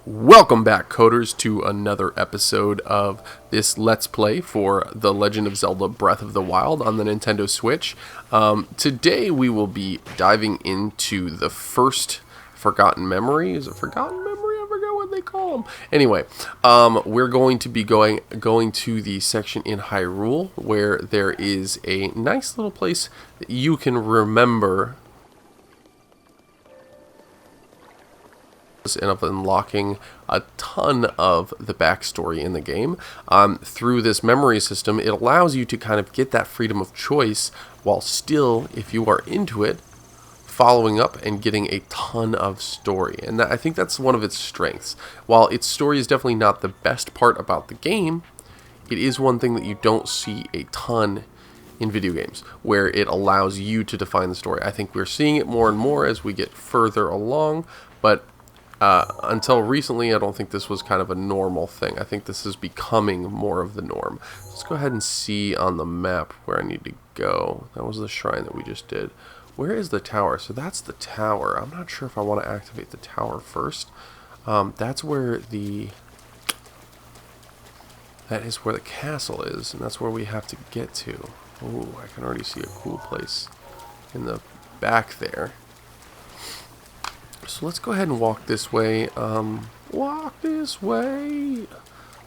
Welcome back, coders, to another episode of this Let's Play for The Legend of Zelda Breath of the Wild on the Nintendo Switch. Today we will be diving into the first Forgotten Memory. Is it Forgotten Memory? I forgot what they call them. Anyway, we're going to be going to the section in Hyrule where there is a nice little place that you can remember and up unlocking a ton of the backstory in the game. Through this memory system, it allows you to kind of get that freedom of choice while still, if you are into it, following up and getting a ton of story. And I think that's one of its strengths. While its story is definitely not the best part about the game, it is one thing that you don't see a ton in video games, where it allows you to define the story. I think we're seeing it more and more as we get further along, but until recently, I don't think this was kind of a normal thing. I think this is becoming more of the norm. Let's go ahead and see on the map where I need to go. That was the shrine that we just did. Where is the tower? So that's the tower. I'm not sure if I want to activate the tower first. That's where that is where the castle is, and that's where we have to get to. Oh, I can already see a cool place in the back there. So let's go ahead and walk this way. Walk this way.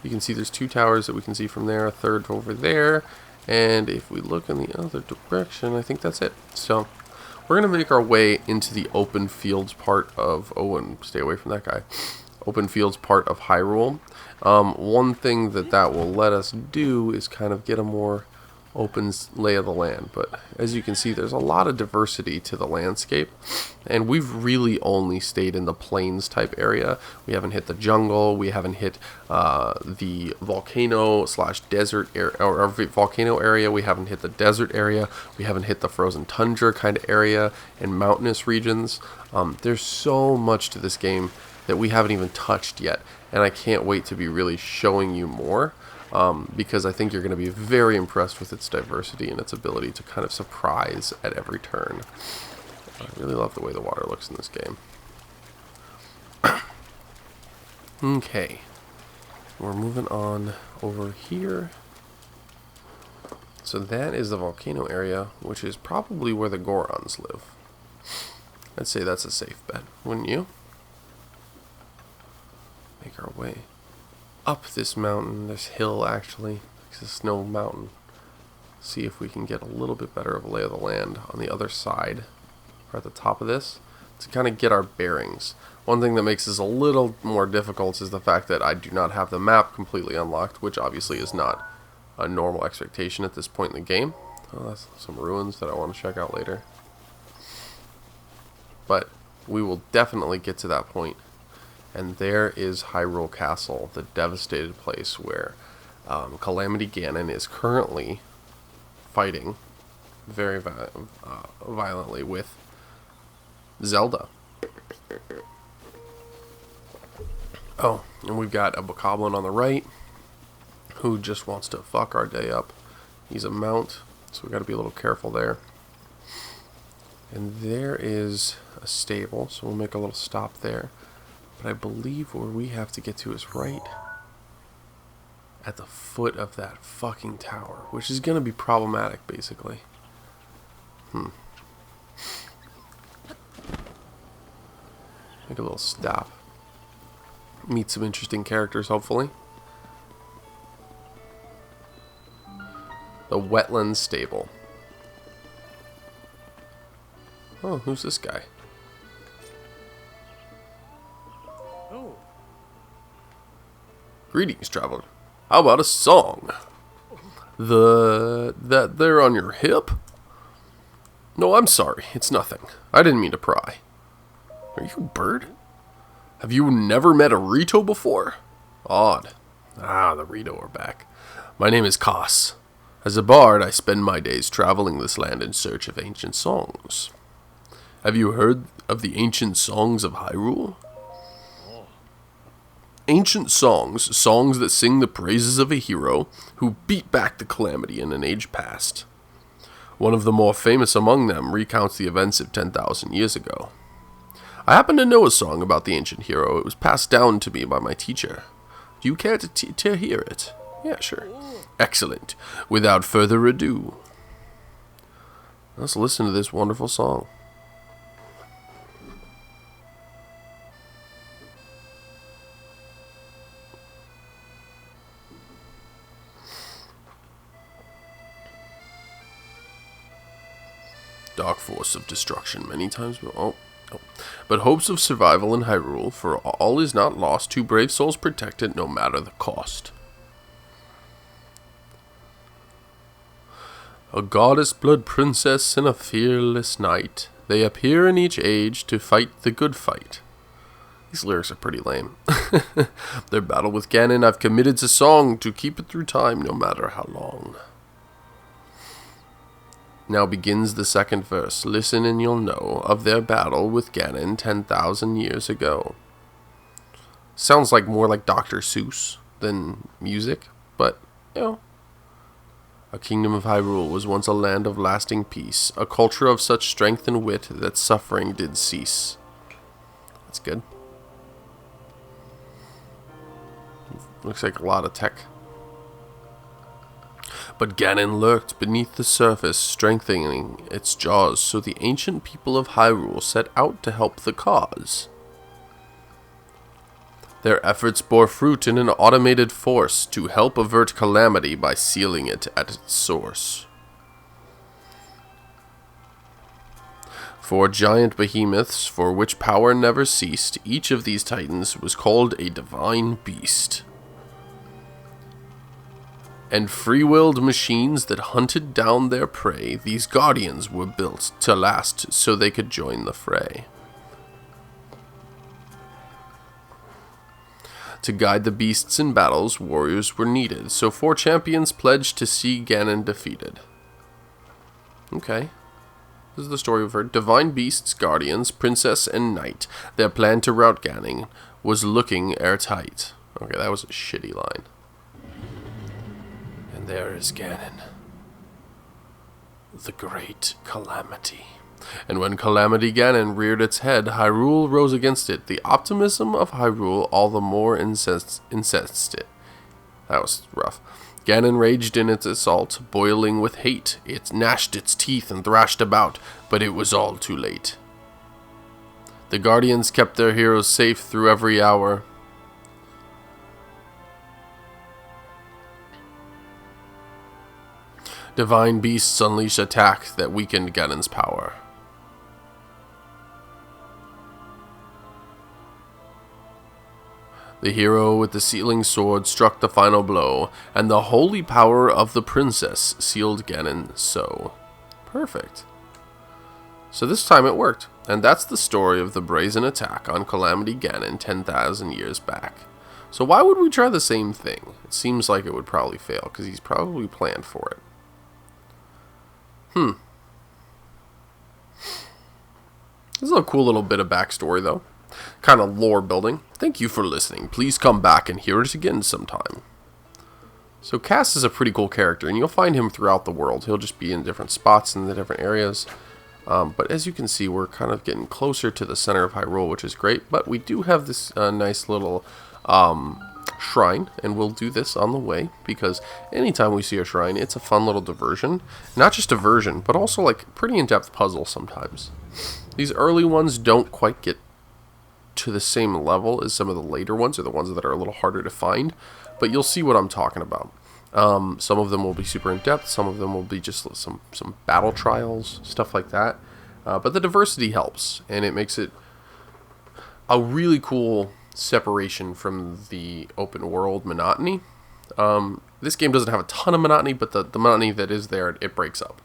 You can see there's two towers that we can see from there, a third over there. And if we look in the other direction, I think that's it. So we're going to make our way into the open fields part of... Oh, and stay away from that guy. Open fields part of Hyrule. One thing that will let us do is kind of get a more open lay of the land, but as you can see, there's a lot of diversity to the landscape, and we've really only stayed in the plains type area. We haven't hit the jungle, we haven't hit the volcano slash desert or volcano area, we haven't hit the desert area, we haven't hit the frozen tundra kind of area and mountainous regions. There's so much to this game that we haven't even touched yet, and I can't wait to be really showing you more. Because I think you're going to be very impressed with its diversity and its ability to kind of surprise at every turn. I really love the way the water looks in this game. Okay, we're moving on over here. So that is the volcano area, which is probably where the Gorons live. I'd say that's a safe bet, wouldn't you? Make our way up this mountain, this hill actually, it's a snow mountain. See if we can get a little bit better of a lay of the land on the other side, or at the top of this, to kind of get our bearings. One thing that makes this a little more difficult is the fact that I do not have the map completely unlocked, which obviously is not a normal expectation at this point in the game. Oh, that's some ruins that I want to check out later. But we will definitely get to that point. And there is Hyrule Castle, the devastated place where Calamity Ganon is currently fighting very violently with Zelda. Oh, and we've got a Bokoblin on the right who just wants to fuck our day up. He's a mount, so we've got to be a little careful there. And there is a stable, so we'll make a little stop there. But I believe where we have to get to is right at the foot of that fucking tower, which is going to be problematic, basically. Make a little stop. Meet some interesting characters, hopefully. The Wetlands Stable. Oh, who's this guy? Greetings, traveler. How about a song? That there on your hip? No, I'm sorry. It's nothing. I didn't mean to pry. Are you a bird? Have you never met a Rito before? Odd. Ah, the Rito are back. My name is Kos. As a bard, I spend my days traveling this land in search of ancient songs. Have you heard of the ancient songs of Hyrule? Ancient songs, songs that sing the praises of a hero who beat back the calamity in an age past. One of the more famous among them recounts the events of 10,000 years ago. I happen to know a song about the ancient hero. It was passed down to me by my teacher. Do you care to hear it? Yeah, sure. Excellent. Without further ado, let's listen to this wonderful song. Dark force of destruction many times. Oh. But hopes of survival in Hyrule, for all is not lost, two brave souls protect it no matter the cost. A goddess blood princess and a fearless knight, they appear in each age to fight the good fight. These lyrics are pretty lame. Their battle with Ganon I've committed to song to keep it through time no matter how long. Now begins the second verse. Listen and you'll know of their battle with Ganon 10,000 years ago. Sounds like more like Dr. Seuss than music, but, you know. A kingdom of Hyrule was once a land of lasting peace, a culture of such strength and wit that suffering did cease. That's good. Looks like a lot of tech. But Ganon lurked beneath the surface, strengthening its jaws, so the ancient people of Hyrule set out to help the cause. Their efforts bore fruit in an automated force to help avert calamity by sealing it at its source. Four giant behemoths, for which power never ceased, each of these titans was called a divine beast. And free-willed machines that hunted down their prey, these guardians were built to last so they could join the fray. To guide the beasts in battles, warriors were needed, so four champions pledged to see Ganon defeated. Okay. This is the story we've heard. Divine beasts, guardians, princess, and knight. Their plan to rout Ganon was looking airtight. Okay, that was a shitty line. There is Ganon, the great calamity. And when Calamity Ganon reared its head, Hyrule rose against it. The optimism of Hyrule all the more incensed it. That was rough. Ganon raged in its assault, boiling with hate. It gnashed its teeth and thrashed about, but it was all too late. The Guardians kept their heroes safe through every hour. Divine beasts unleash attack that weakened Ganon's power. The hero with the sealing sword struck the final blow, and the holy power of the princess sealed Ganon so. Perfect. So this time it worked, and that's the story of the brazen attack on Calamity Ganon 10,000 years back. So why would we try the same thing? It seems like it would probably fail, because he's probably planned for it. This is a cool little bit of backstory, though. Kind of lore building. Thank you for listening. Please come back and hear it again sometime. So Cass is a pretty cool character, and you'll find him throughout the world. He'll just be in different spots in the different areas. But as you can see, we're kind of getting closer to the center of Hyrule, which is great. But we do have this nice little shrine, and we'll do this on the way, because anytime we see a shrine, it's a fun little diversion. Not just diversion, but also like pretty in-depth puzzle sometimes. These early ones don't quite get to the same level as some of the later ones, or the ones that are a little harder to find, but you'll see what I'm talking about. Some of them will be super in-depth, some of them will be just some battle trials, stuff like that. But the diversity helps, and it makes it a really cool separation from the open world monotony. This game doesn't have a ton of monotony, but the monotony that is there, it breaks up.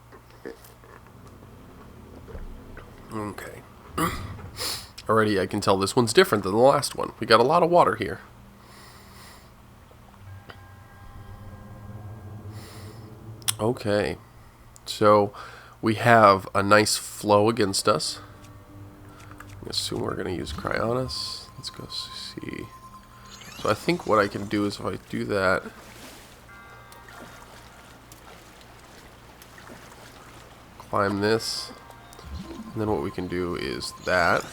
Okay. Already I can tell this one's different than the last one. We got a lot of water here. Okay. So we have a nice flow against us. I assume we're going to use Cryonis. Let's go see. So I think what I can do is if I do that, climb this, and then what we can do is that,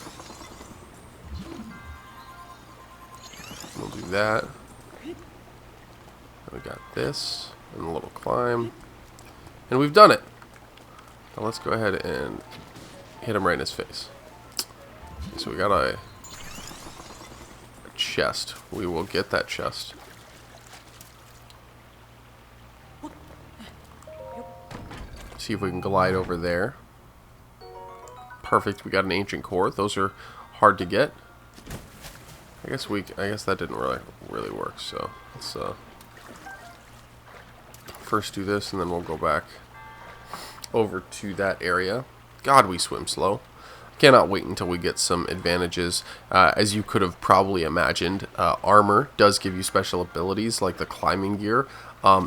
do that. And we got this, and a little climb. And we've done it! Now let's go ahead and hit him right in his face. So we got a chest. We will get that chest. See if we can glide over there. Perfect. We got an ancient core. Those are hard to get. I guess that didn't really work. So let's first do this, and then we'll go back over to that area. God, we swim slow. Cannot wait until we get some advantages. As you could have probably imagined, armor does give you special abilities like the climbing gear.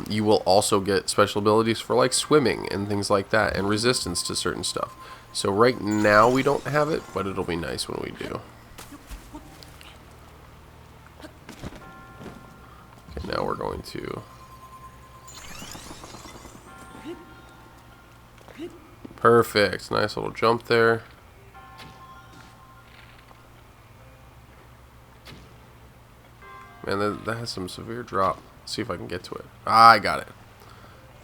You will also get special abilities for like swimming and things like that, and resistance to certain stuff. So right now we don't have it, but it'll be nice when we do. Okay, now we're going to... Perfect. Nice little jump there. Man, that has some severe drop. Let's see if I can get to it. Ah, I got it.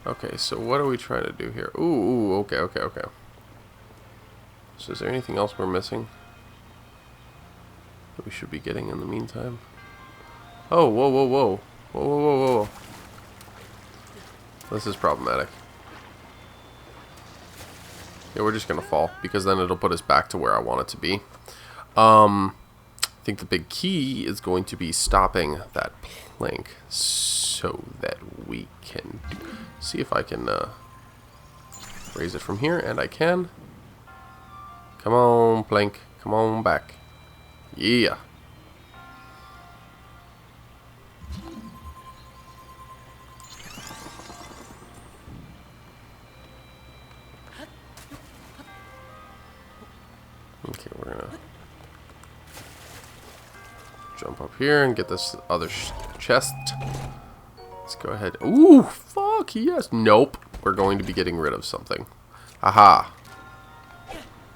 Okay, so what are we trying to do here? Ooh, okay. So is there anything else we're missing that we should be getting in the meantime? Oh, whoa. This is problematic. Yeah, we're just gonna fall, because then it'll put us back to where I want it to be. I think the big key is going to be stopping that plank so that we can see if I can raise it from here, and I can. Come on, plank. Come on back. Yeah. Okay, we're gonna jump up here and get this other chest. Let's go ahead. Ooh, fuck yes. Nope. We're going to be getting rid of something. Aha.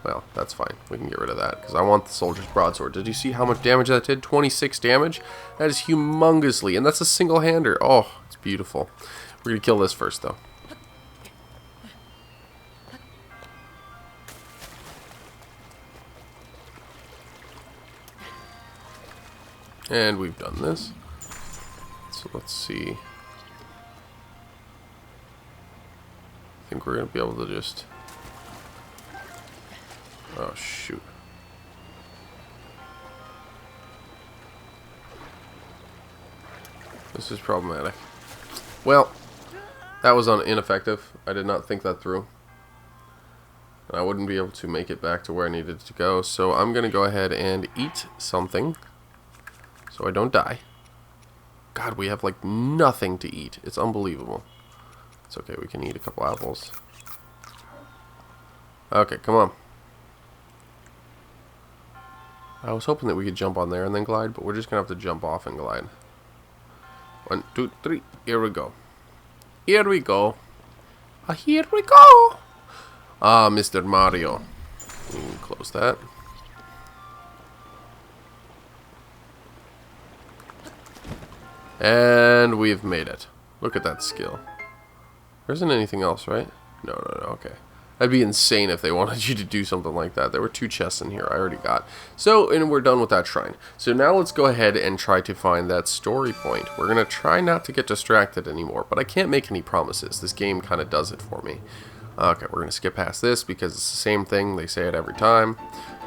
Well, that's fine. We can get rid of that, because I want the soldier's broadsword. Did you see how much damage that did? 26 damage? That is humongously, and that's a single-hander. Oh, it's beautiful. We're going to kill this first, though. And we've done this. So let's see. I think we're going to be able to just... Oh, shoot. This is problematic. Well, that was ineffective. I did not think that through. And I wouldn't be able to make it back to where I needed to go. So I'm going to go ahead and eat something so I don't die. God, we have like nothing to eat. It's unbelievable. It's okay, we can eat a couple apples. Okay, come on. I was hoping that we could jump on there and then glide, but we're just going to have to jump off and glide. 1, 2, 3. Here we go. Here we go. Here we go. Ah, Mr. Mario. You can close that. And we've made it. Look at that skill. There isn't anything else, right? No, okay. That'd be insane if they wanted you to do something like that. There were 2 chests in here I already got. So, and we're done with that shrine. So now let's go ahead and try to find that story point. We're going to try not to get distracted anymore, but I can't make any promises. This game kind of does it for me. Okay, we're going to skip past this because it's the same thing. They say it every time.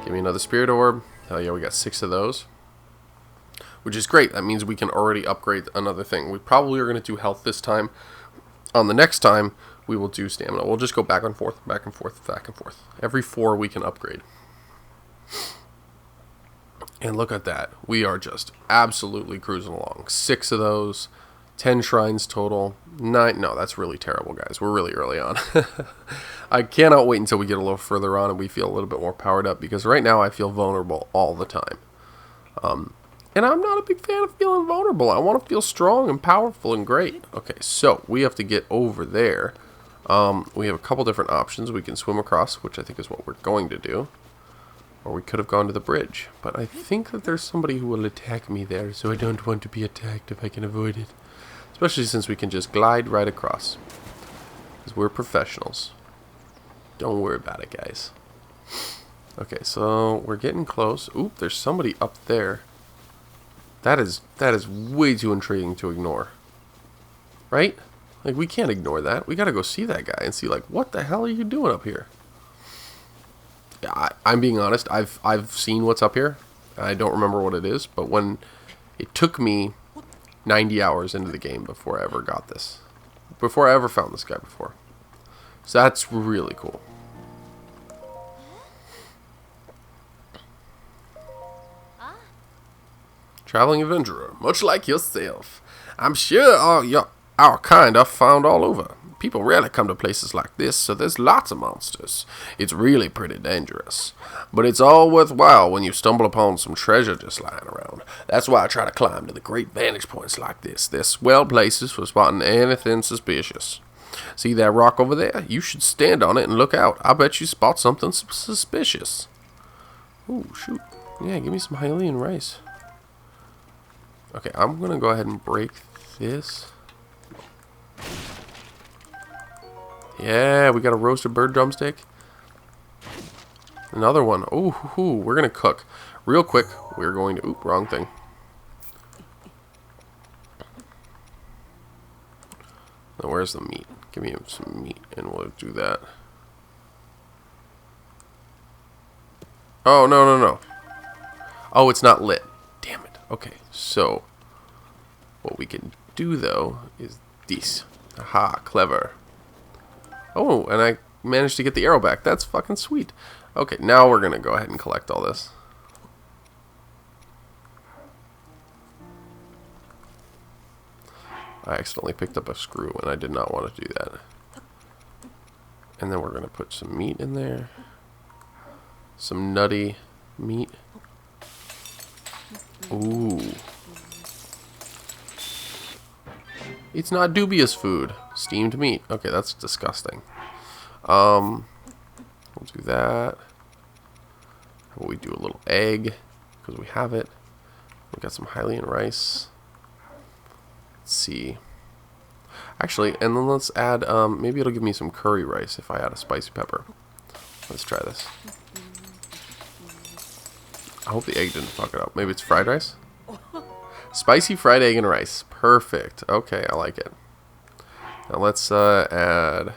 Give me another spirit orb. Hell yeah, we got 6 of those. Which is great. That means we can already upgrade another thing. We probably are going to do health this time. On the next time, we will do stamina. We'll just go back and forth, back and forth, back and forth. Every 4 we can upgrade. And look at that. We are just absolutely cruising along. 6 of those. 10 shrines total. 9. No, that's really terrible, guys. We're really early on. I cannot wait until we get a little further on and we feel a little bit more powered up. Because right now I feel vulnerable all the time. And I'm not a big fan of feeling vulnerable. I want to feel strong and powerful and great. Okay, so we have to get over there. We have a couple different options. We can swim across, which I think is what we're going to do. Or we could have gone to the bridge. But I think that there's somebody who will attack me there, so I don't want to be attacked if I can avoid it. Especially since we can just glide right across. Because we're professionals. Don't worry about it, guys. Okay, so we're getting close. Oop, there's somebody up there. That is way too intriguing to ignore. Right? Like, we can't ignore that. We gotta go see that guy and see, like, what the hell are you doing up here? Yeah, I'm being honest. I've seen what's up here. I don't remember what it is, but when it took me 90 hours into the game before I ever got this. Before I ever found this guy before. So that's really cool. Traveling Avenger, much like yourself. I'm sure our kind are found all over. People rarely come to places like this, so there's lots of monsters. It's really pretty dangerous. But it's all worthwhile when you stumble upon some treasure just lying around. That's why I try to climb to the great vantage points like this. They're swell places for spotting anything suspicious. See that rock over there? You should stand on it and look out. I bet you spot something suspicious. Ooh, shoot. Yeah, give me some Hylian rice. Okay, I'm going to go ahead and break this. Yeah, we got a roasted bird drumstick. Another one. Ooh, we're going to cook. Real quick, we're going to... Oop, wrong thing. Now, where's the meat? Give me some meat, and we'll do that. Oh, no. Oh, it's not lit. Damn it. Okay, so what we can do, though, is this. Aha, clever. Oh, and I managed to get the arrow back. That's fucking sweet. Okay, now we're going to go ahead and collect all this. I accidentally picked up a screw, and I did not want to do that. And then we're going to put some meat in there. Some nutty meat. Ooh. It's not dubious food. Steamed meat. Okay, that's disgusting. We'll do that. How about we do a little egg? Because we have it. We got some Hylian rice. Let's see. Actually, and then let's add, maybe it'll give me some curry rice if I add a spicy pepper. Let's try this. I hope the egg didn't fuck it up. Maybe it's fried rice? Spicy fried egg and rice. Perfect. Okay, I like it. Now let's add...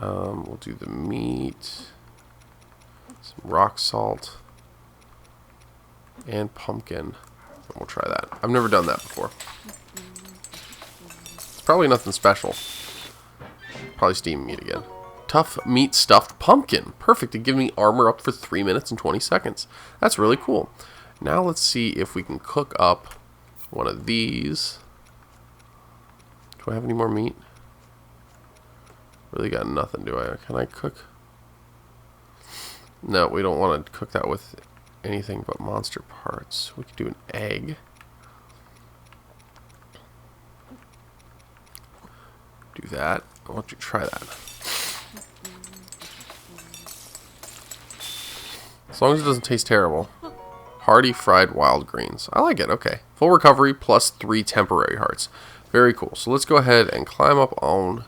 we'll do the meat. Some rock salt. And pumpkin. And we'll try that. I've never done that before. It's probably nothing special. Probably steamed meat again. Tough meat stuffed pumpkin. Perfect to give me armor up for 3 minutes and 20 seconds. That's really cool. Now let's see if we can cook up one of these. Do I have any more meat? Really got nothing, do I? Can I cook? No, we don't want to cook that with anything but monster parts. We could do an egg. Do that. I want you to try that. As long as it doesn't taste terrible. Hearty fried wild greens. I like it. Okay. Full recovery plus 3 temporary hearts. Very cool. So let's go ahead and climb up on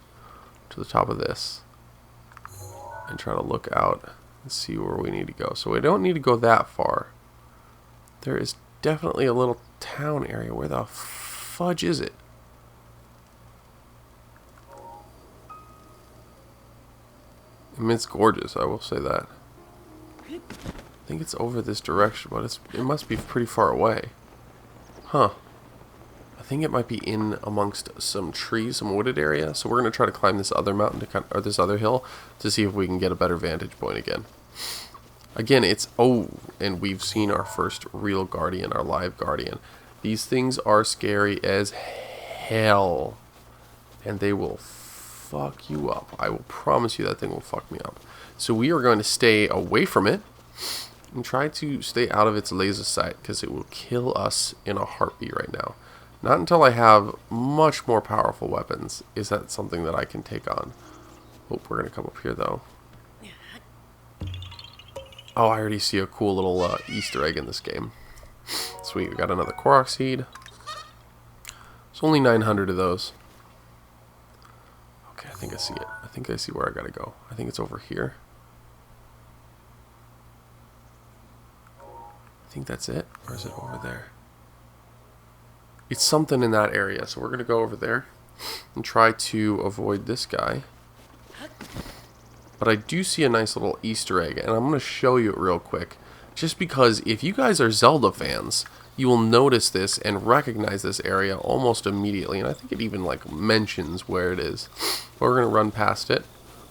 to the top of this. And try to look out and see where we need to go. So we don't need to go that far. There is definitely a little town area. Where the fudge is it? I mean, it's gorgeous. I will say that. I think it's over this direction, but it must be pretty far away. Huh. I think it might be in amongst some trees, some wooded area. So we're going to try to climb this other mountain, or this other hill, to see if we can get a better vantage point again. Again, it's... Oh, and we've seen our first real guardian, our live guardian. These things are scary as hell. And they will fuck you up. I will promise you that thing will fuck me up. So we are going to stay away from it. And try to stay out of its laser sight, because it will kill us in a heartbeat right now. Not until I have much more powerful weapons is that something that I can take on. Oh, we're going to come up here, though. Oh, I already see a cool little Easter egg in this game. Sweet, we got another Korok seed. There's only 900 of those. Okay, I think I see it. I think I see where I gotta go. I think it's over here. I think that's it. Or is it over there? It's something in that area, so we're gonna go over there and try to avoid this guy. But I do see a nice little Easter egg, and I'm gonna show you it real quick. Just because if you guys are Zelda fans, you will notice this and recognize this area almost immediately. And I think it even like mentions where it is. But we're going to run past it.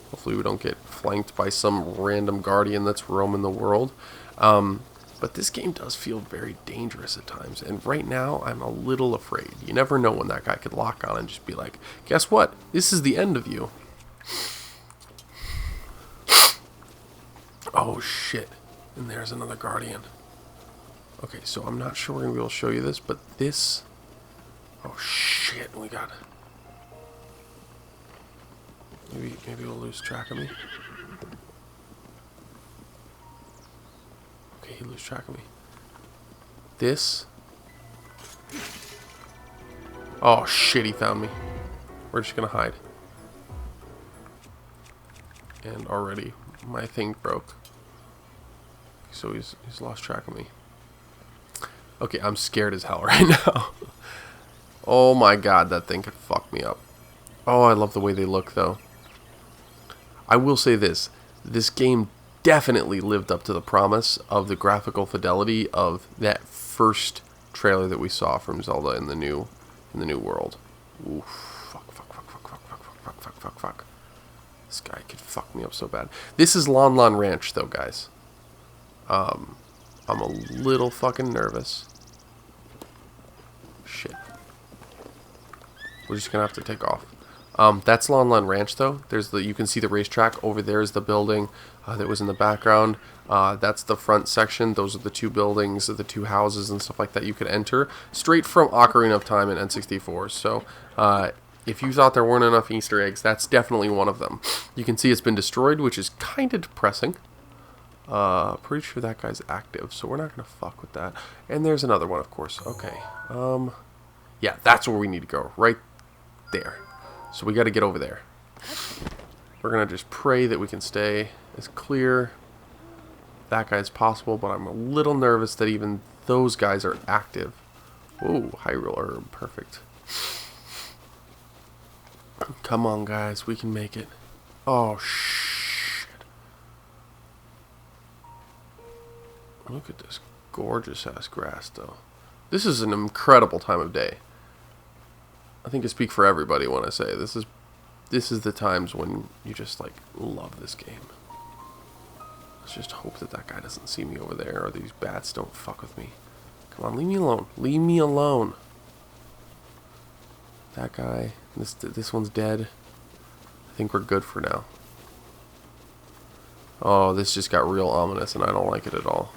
Hopefully we don't get flanked by some random guardian that's roaming the world. But this game does feel very dangerous at times. And right now I'm a little afraid. You never know when that guy could lock on and just be like, guess what? This is the end of you. Oh shit. And there's another guardian. Okay, so I'm not sure we're going to be able to show you this, but this... Oh, shit, we got... Maybe we'll lose track of me. Okay, he lose track of me. This... Oh, shit, he found me. We're just going to hide. And already, my thing broke. So he's lost track of me. Okay, I'm scared as hell right now. Oh my god, that thing could fuck me up. Oh, I love the way they look, though. I will say this. This game definitely lived up to the promise of the graphical fidelity of that first trailer that we saw from Zelda in the new world. Ooh, fuck. This guy could fuck me up so bad. This is Lon Lon Ranch, though, guys. I'm a little fucking nervous. Shit. We're just gonna have to take off. That's Lon Lon Ranch, though. You can see the racetrack. Over there is the building that was in the background. That's the front section. Those are the two buildings, the two houses and stuff like that you could enter straight from Ocarina of Time and N64. So, if you thought there weren't enough Easter eggs, that's definitely one of them. You can see it's been destroyed, which is kind of depressing. Pretty sure that guy's active, so we're not gonna fuck with that. And there's another one, of course. Okay. Yeah, that's where we need to go. Right there. So we gotta get over there. We're gonna just pray that we can stay as clear that guy as possible, but I'm a little nervous that even those guys are active. Ooh, Hyrule Herb. Perfect. Come on, guys. We can make it. Oh, shit. Look at this gorgeous-ass grass, though. This is an incredible time of day. I think I speak for everybody when I say this is the times when you just, like, love this game. Let's just hope that that guy doesn't see me over there, or these bats don't fuck with me. Come on, leave me alone. Leave me alone. That guy. This one's dead. I think we're good for now. Oh, this just got real ominous, and I don't like it at all.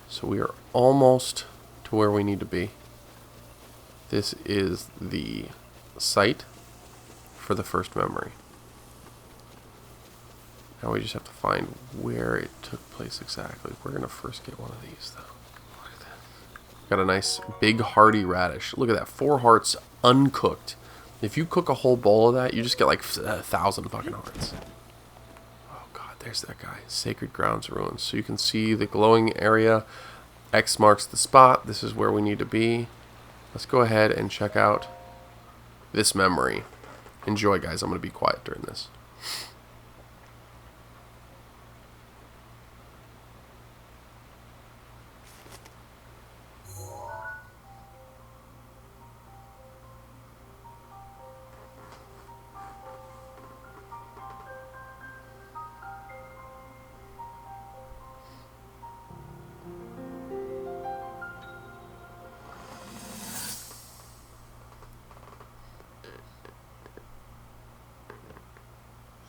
So we are almost to where we need to be. This is the site for the first memory. Now we just have to find where it took place exactly. We're going to first get one of these, though. Look at that. Got a nice big hearty radish. Look at that. 4 hearts uncooked. If you cook a whole bowl of that, you just get like 1,000 fucking hearts. Oh god, there's that guy. Sacred Grounds Ruins. So you can see the glowing area. X marks the spot. This is where we need to be. Let's go ahead and check out this memory. Enjoy, guys. I'm going to be quiet during this.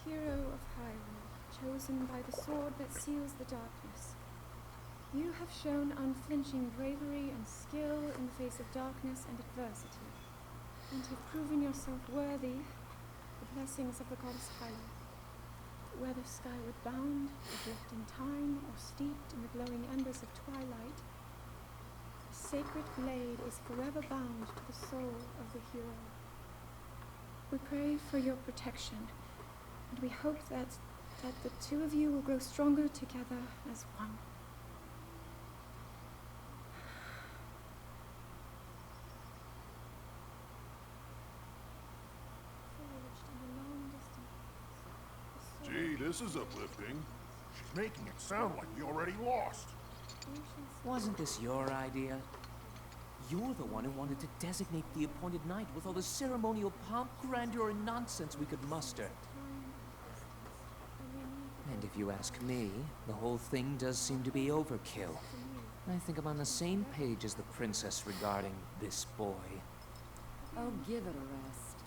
Hero of Hyrule, chosen by the sword that seals the darkness. You have shown unflinching bravery and skill in the face of darkness and adversity, and have proven yourself worthy the blessings of the goddess Hyrule. Whether skyward bound, adrift in time, or steeped in the glowing embers of twilight, the sacred blade is forever bound to the soul of the hero. We pray for your protection, and we hope that the two of you will grow stronger together as one. Gee, this is uplifting. She's making it sound like we already lost. Wasn't this your idea? You're the one who wanted to designate the appointed night with all the ceremonial pomp, grandeur, and nonsense we could muster. And if you ask me, the whole thing does seem to be overkill. I think I'm on the same page as the princess regarding this boy. Oh, give it a rest.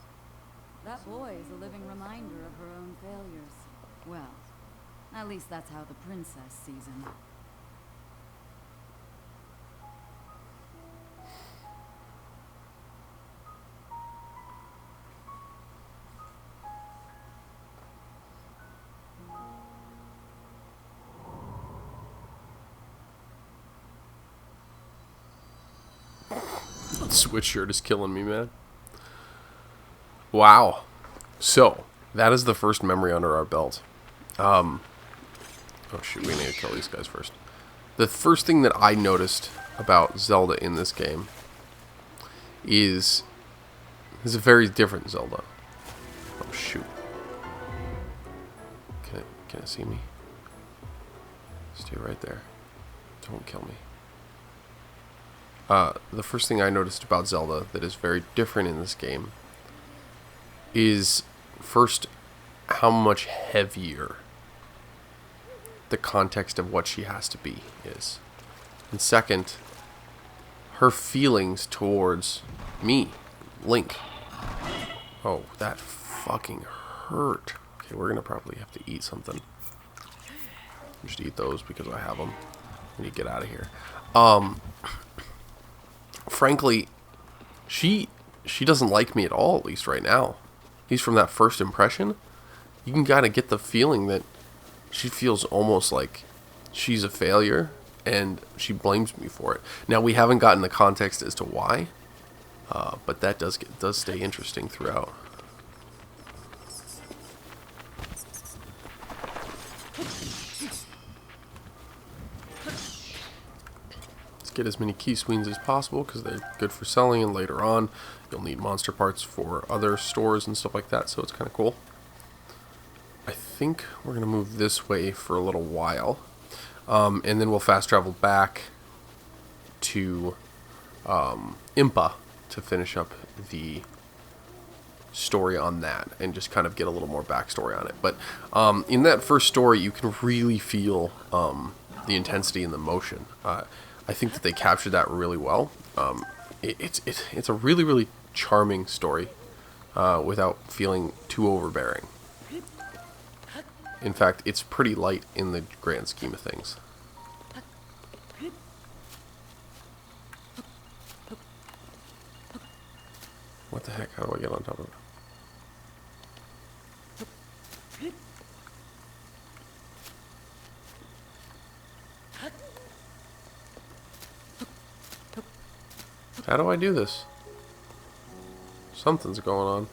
That boy is a living reminder of her own failures. Well, at least that's how the princess sees him. Switch shirt is killing me, man. Wow. So, that is the first memory under our belt. Oh shoot, we need to kill these guys first. The first thing that I noticed about Zelda in this game is a very different Zelda. Oh shoot. Can it see me? Stay right there. Don't kill me. The first thing I noticed about Zelda that is very different in this game is, first, how much heavier the context of what she has to be is. And second, her feelings towards me, Link. Oh, that fucking hurt. Okay, we're gonna probably have to eat something. Just eat those because I have them. I need to get out of here. Frankly, she doesn't like me at all, at least right now. At least from that first impression, you can kind of get the feeling that she feels almost like she's a failure and she blames me for it. Now, we haven't gotten the context as to why, but that does stay interesting throughout. Get as many key sweens as possible because they're good for selling, and later on you'll need monster parts for other stores and stuff like that, so it's kind of cool. I think we're going to move this way for a little while, and then we'll fast travel back to Impa to finish up the story on that and just kind of get a little more backstory on it. But in that first story you can really feel the intensity and the motion. I think that they captured that really well. It's a really, really charming story without feeling too overbearing. In fact, it's pretty light in the grand scheme of things. What the heck? How do I get on top of it? How do I do this? Something's going on.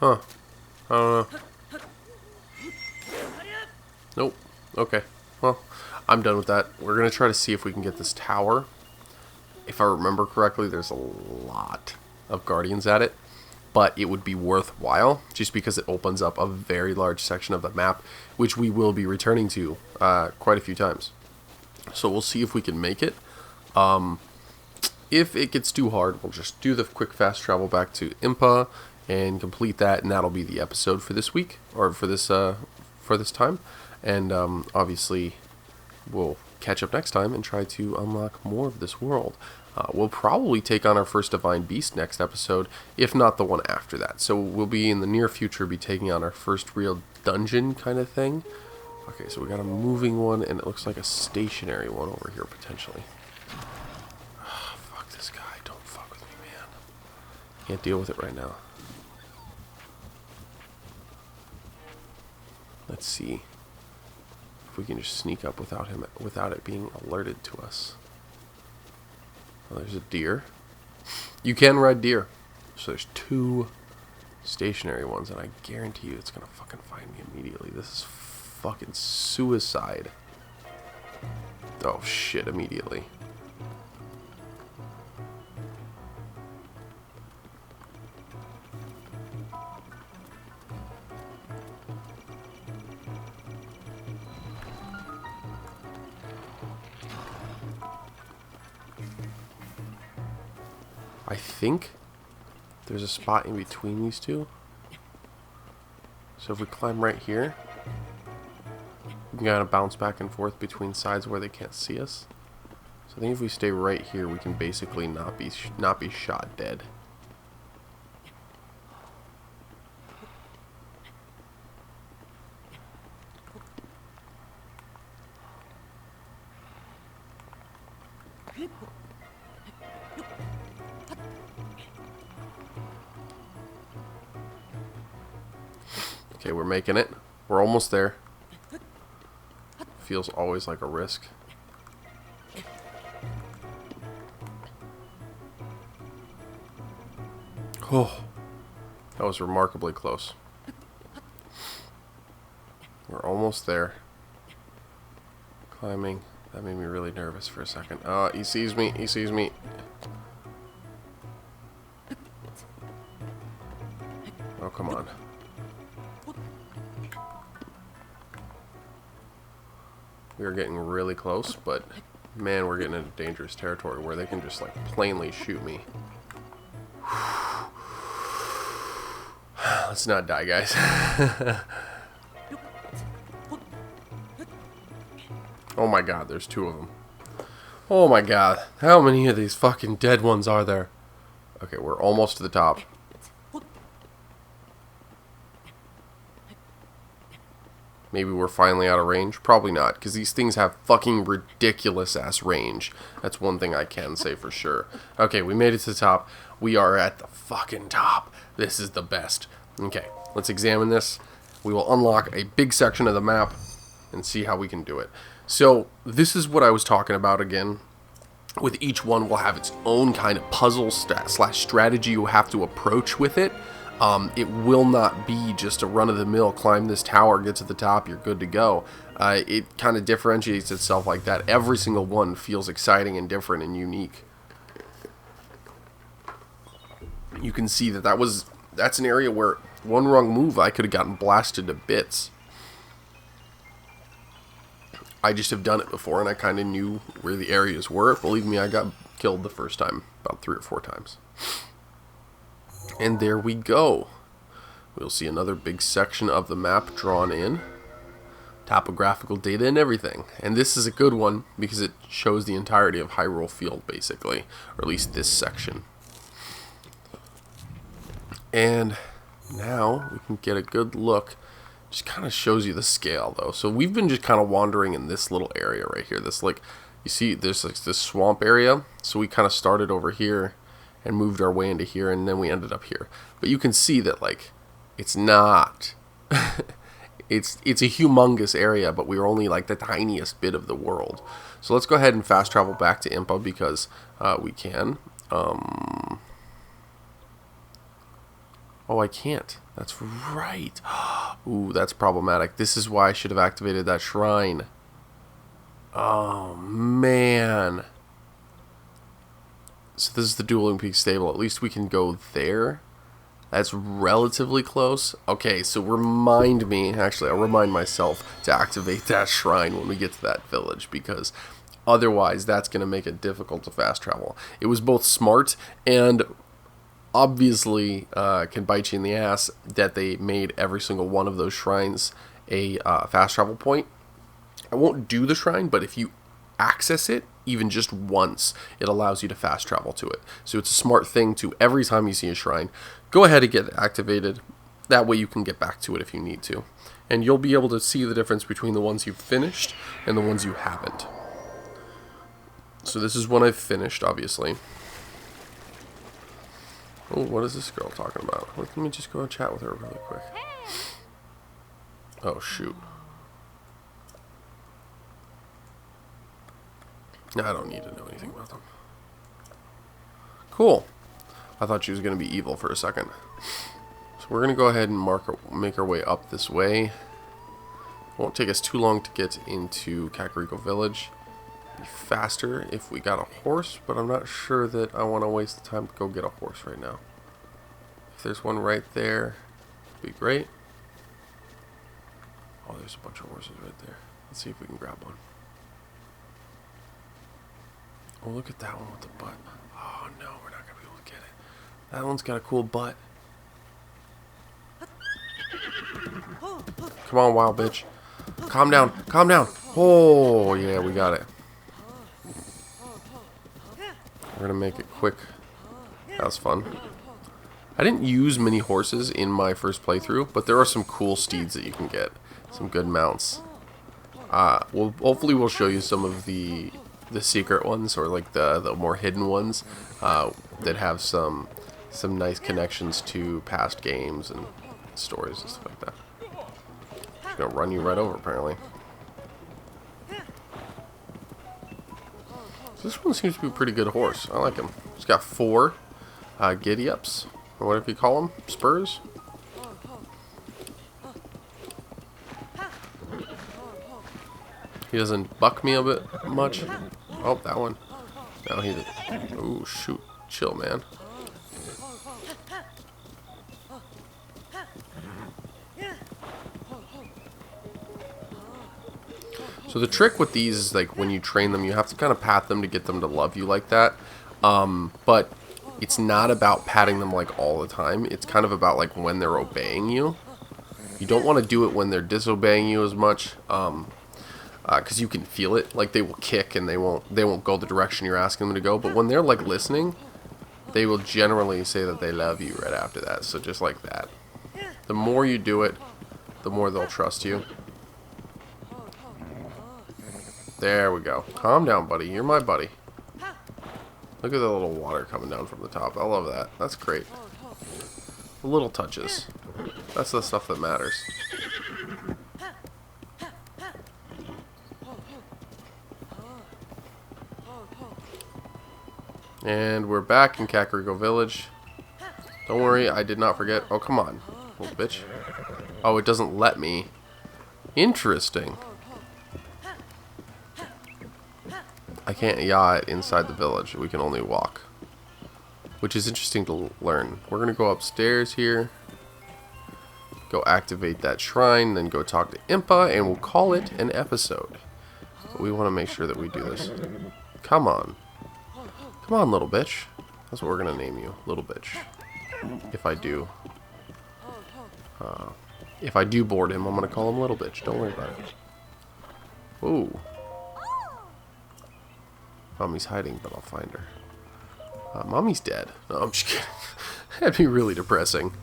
Huh. I don't know. Nope. Okay. Well, I'm done with that. We're going to try to see if we can get this tower. If I remember correctly, there's a lot of guardians at it. But it would be worthwhile just because it opens up a very large section of the map, which we will be returning to quite a few times. So we'll see if we can make it. If it gets too hard, we'll just do the quick fast travel back to Impa and complete that, and that'll be the episode for this week, or for this time. And obviously, we'll catch up next time and try to unlock more of this world. We'll probably take on our first Divine Beast next episode, if not the one after that. So we'll be in the near future be taking on our first real dungeon kind of thing. Okay, so we got a moving one, and it looks like a stationary one over here potentially. Oh, fuck this guy. Don't fuck with me, man. Can't deal with it right now. Let's see if we can just sneak up without it being alerted to us. Oh, there's a deer. You can ride deer. So there's 2 stationary ones, and I guarantee you it's gonna fucking find me immediately. This is fucking suicide. Oh shit, immediately. I think there's a spot in between these two. So if we climb right here, we can kind of bounce back and forth between sides where they can't see us. So I think if we stay right here, we can basically not be shot dead. Okay, we're making it. We're almost there. Feels always like a risk. Oh, that was remarkably close. We're almost there. Climbing. That made me really nervous for a second. Oh, he sees me. He sees me. Oh, come on. We are getting really close, but man, we're getting into dangerous territory where they can just like plainly shoot me. Let's not die, guys. Oh my god, there's 2 of them. Oh my god, how many of these fucking dead ones are there? Okay, we're almost to the top. Maybe we're finally out of range. Probably not, because these things have fucking ridiculous ass range. That's one thing I can say for sure. Okay, we made it to the top. We are at the fucking top. This is the best. Okay, let's examine this. We will unlock a big section of the map and see how we can do it. So, this is what I was talking about again. With each one, will have its own kind of puzzle slash strategy you have to approach with it. It will not be just a run-of-the-mill, climb this tower, get to the top, you're good to go. It kind of differentiates itself like that. Every single one feels exciting and different and unique. You can see that that's an area where one wrong move, I could have gotten blasted to bits. I just have done it before, and I kind of knew where the areas were. Believe me, I got killed the first time, about 3 or 4 times. And there we go. We'll see another big section of the map drawn in. Topographical data and everything. And this is a good one because it shows the entirety of Hyrule Field, basically. Or at least this section. And now we can get a good look. Just kind of shows you the scale, though. So we've been just kind of wandering in this little area right here. This, like, you see, there's like this swamp area. So we kind of started over here and moved our way into here, and then we ended up here. But you can see that, like, it's not... it's a humongous area, but we were only, like, the tiniest bit of the world. So let's go ahead and fast travel back to Impa, because we can. Oh, I can't. That's right. Ooh, that's problematic. This is why I should have activated that shrine. Oh, man. So this is the Dueling Peak Stable. At least we can go there. That's relatively close. Okay, so remind me, actually I'll remind myself to activate that shrine when we get to that village, because otherwise that's going to make it difficult to fast travel. It was both smart and obviously can bite you in the ass that they made every single one of those shrines a fast travel point. I won't do the shrine, but if you access it even just once, it allows you to fast travel to it. So it's a smart thing to, every time you see a shrine, go ahead and get it activated. That way you can get back to it if you need to. And you'll be able to see the difference between the ones you've finished and the ones you haven't. So this is one I've finished, obviously. Oh, what is this girl talking about? Let me just go and chat with her really quick. Oh, shoot. No, I don't need to know anything about them. Cool. I thought she was going to be evil for a second. So we're going to go ahead and make our way up this way. It won't take us too long to get into Kakariko Village. It'd be faster if we got a horse, but I'm not sure that I want to waste the time to go get a horse right now. If there's one right there, it'd be great. Oh, there's a bunch of horses right there. Let's see if we can grab one. Oh, look at that one with the butt. Oh, no, we're not going to be able to get it. That one's got a cool butt. Come on, wild bitch. Calm down. Calm down. Oh, yeah, we got it. We're going to make it quick. That was fun. I didn't use many horses in my first playthrough, but there are some cool steeds that you can get. Some good mounts. Hopefully we'll show you some of the secret ones, or like the more hidden ones that have some nice connections to past games and stories and stuff like that. It's gonna run you right over apparently. So this one seems to be a pretty good horse. I like him. He's got 4 giddy ups, or whatever you call them, spurs. He doesn't buck me a bit much. Oh, that one. No, he did. Ooh, shoot. Chill, man. So the trick with these is, like, when you train them, you have to kind of pat them to get them to love you like that. But it's not about patting them, like, all the time. It's kind of about, like, when they're obeying you. You don't want to do it when they're disobeying you as much. Because you can feel it, like they will kick and they won't go the direction you're asking them to go. But when they're like listening, they will generally say that they love you right after that. So just like that, the more you do it, the more they'll trust you. There we go. Calm down, buddy. You're my buddy. Look at the little water coming down from the top. I love that. That's great. The little touches. That's the stuff that matters. And we're back in Kakariko Village. Don't worry, I did not forget. Oh, come on, little bitch. Oh, it doesn't let me. Interesting. I can't yacht inside the village. We can only walk. Which is interesting to learn. We're going to go upstairs here. Go activate that shrine. Then go talk to Impa. And we'll call it an episode. But we want to make sure that we do this. Come on. Come on, little bitch. That's what we're going to name you. Little bitch. If I do. If I do board him, I'm going to call him little bitch. Don't worry about it. Ooh. Mommy's hiding, but I'll find her. Mommy's dead. No, I'm just kidding. That'd be really depressing.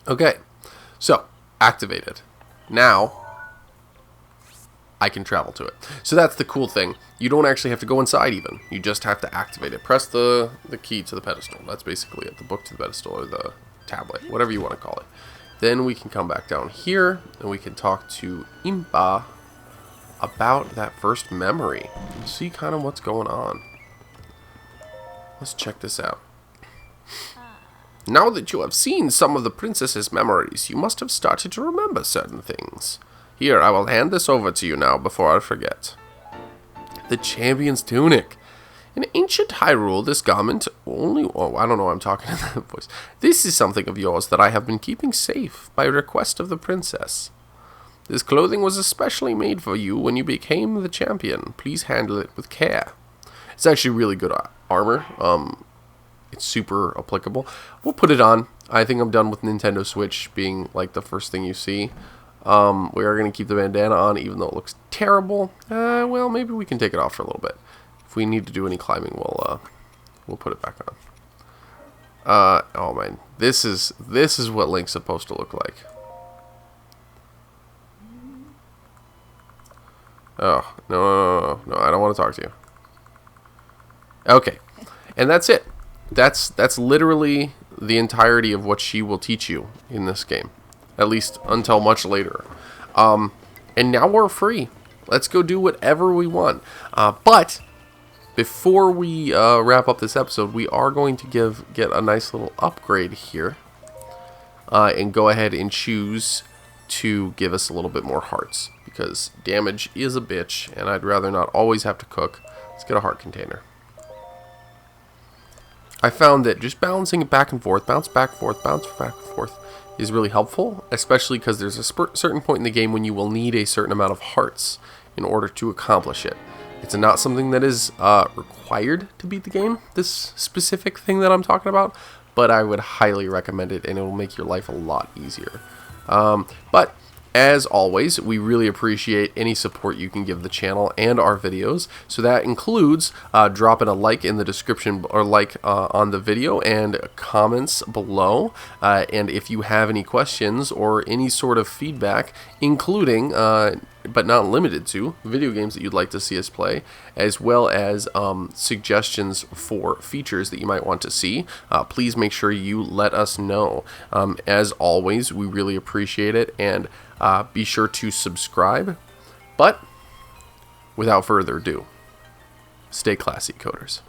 Okay. So, activate it. Now, I can travel to it. So that's the cool thing. You don't actually have to go inside even. You just have to activate it. Press the key to the pedestal. That's basically it. The book to the pedestal, or the tablet. Whatever you want to call it. Then we can come back down here, and we can talk to Impa about that first memory. And see kind of what's going on. Let's check this out. Now that you have seen some of the princess's memories, you must have started to remember certain things. Here, I will hand this over to you now before I forget. The champion's tunic. In ancient Hyrule, this garment only... Oh, I don't know why I'm talking in that voice. This is something of yours that I have been keeping safe by request of the princess. This clothing was especially made for you when you became the champion. Please handle it with care. It's actually really good armor. It's super applicable. We'll put it on. I think I'm done with Nintendo Switch being like the first thing you see. We are going to keep the bandana on even though it looks terrible. Well, maybe we can take it off for a little bit. If we need to do any climbing, we'll put it back on. Oh man, this is what Link's supposed to look like. Oh, no, I don't want to talk to you. Okay, and that's it. that's literally the entirety of what she will teach you in this game, at least until much later. And now we're free. Let's go do whatever we want. But before we wrap up this episode, we are going to get a nice little upgrade here, and go ahead and choose to give us a little bit more hearts, because damage is a bitch, and I'd rather not always have to cook. Let's get a heart container. I found that just balancing it back and forth, bounce back and forth, bounce back and forth, is really helpful, especially because there's a certain point in the game when you will need a certain amount of hearts in order to accomplish it. It's not something that is required to beat the game, this specific thing that I'm talking about, but I would highly recommend it, and it will make your life a lot easier. But as always, we really appreciate any support you can give the channel and our videos. So that includes dropping a like in the description, or like on the video, and comments below. And if you have any questions or any sort of feedback, including but not limited to video games that you'd like to see us play, as well as suggestions for features that you might want to see, please make sure you let us know. As always, we really appreciate it, and be sure to subscribe. But without further ado, stay classy, coders.